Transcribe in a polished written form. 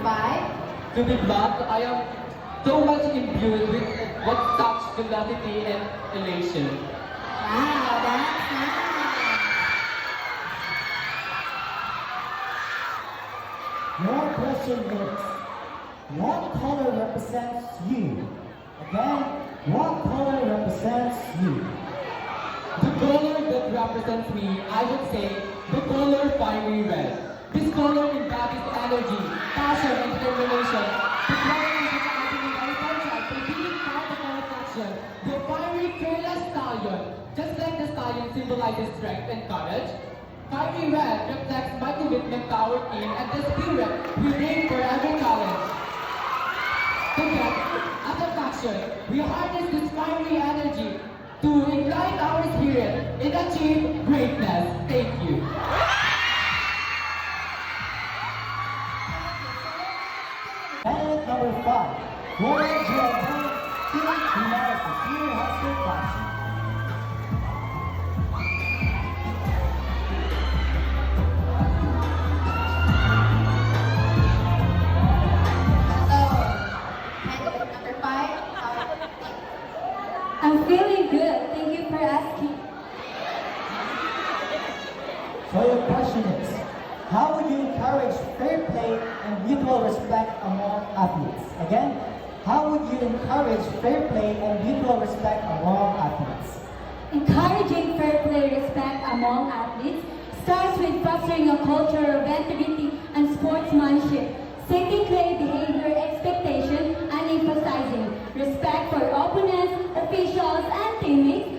5. To be blunt, I am so much imbued with what such velocity and elation. Wow, that's nice. Your question is, what color represents you? Again, what color represents you? The color that represents me, I would say, the color fiery red. This color embodies energy, passion, and determination. The color is recognizing our contract by being part of our faction. The fiery, fearless stallion, just like the stallion symbolizes strength and courage. Fiery red reflects my commitment to our team and the spirit we bring for every challenge. Together, as a faction, we harness this fiery energy to ignite our spirit and achieve greatness. Thank you. Ballot number 5. Florence Jordan, Team America, Senior High School Class. Candidate number 5. I'm feeling good. Thank you for asking. So your question is, how would you encourage fair play and mutual respect among athletes? Again, how would you encourage fair play and mutual respect among athletes? Encouraging fair play respect among athletes starts with fostering a culture of integrity and sportsmanship, setting clear behavior expectations, and emphasizing respect for opponents, officials, and teammates